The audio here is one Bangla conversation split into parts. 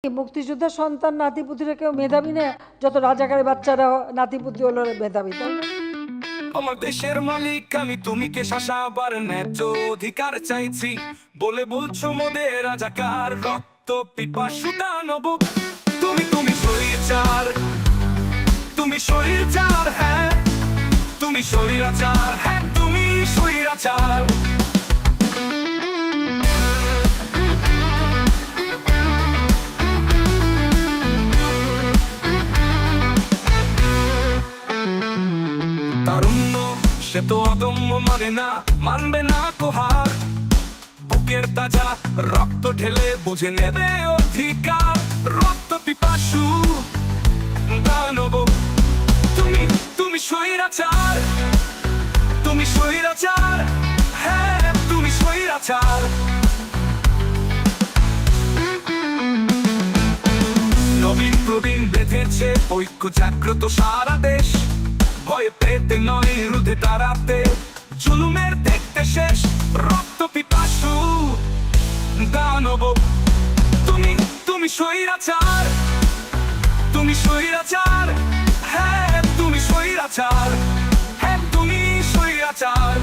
মুক্তিযোদ্ধার সন্তান নাতিপুতিরা কেউ মেধাবী না, যত রাজাকারের বাচ্চারা নাতিপুতি হলো মেধাবী, তাই না? আমার দেশের মালিক আমি, তুমি কে শাসাবার ন্যায্য অধিকার চাইছি বলে বলছো মোদের রাজাকার রক্ত পিপাসু দানব। তুমি স্বৈরাচার, তুমি স্বৈরাচার, হ্যাঁ তুমি স্বৈরাচার, হ্যাঁ তুমি স্বৈরাচার। তারুণ্য সে তো অদম্য, মানে না মানবে না কোহার, বুকের তাজা রক্ত ঢেলে বুঝে নেবে অধিকার। রক্ত পিপাসু দানব, তুমি স্বৈরাচার, তুমি স্বৈরাচার, হ্যাঁ তুমি স্বৈরাচার। নবীন প্রবীণ বেঁধেছে ঐক্য জাগ্রত সারা দেশ, ভয়ে পেতে নয় রুধে দাঁড়াতে, জুলুমের দেখতে শেষ। রক্ত পিপাসু দানব, তুমি স্বৈরাচার, তুমি স্বৈরাচার, হ্যাঁ তুমি স্বৈরাচার, হ্যাঁ তুমি স্বৈরাচার।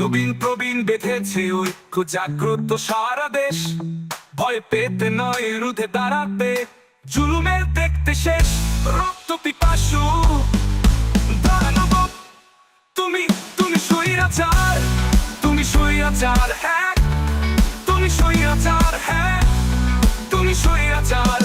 নবীন প্রবীণ বেঁধেছে ঐক্য জাগ্রত সারা দেশ, ভয় পেতে নয় রুধে দাঁড়াতে, জুলুমের দেখতে শেষ। রক্ত পিপাসু দানব, তুমি স্বৈরাচার, তুমি স্বৈরাচার, হ্যাঁ তুমি স্বৈরাচার, হ্যাঁ তুমি স্বৈরাচার।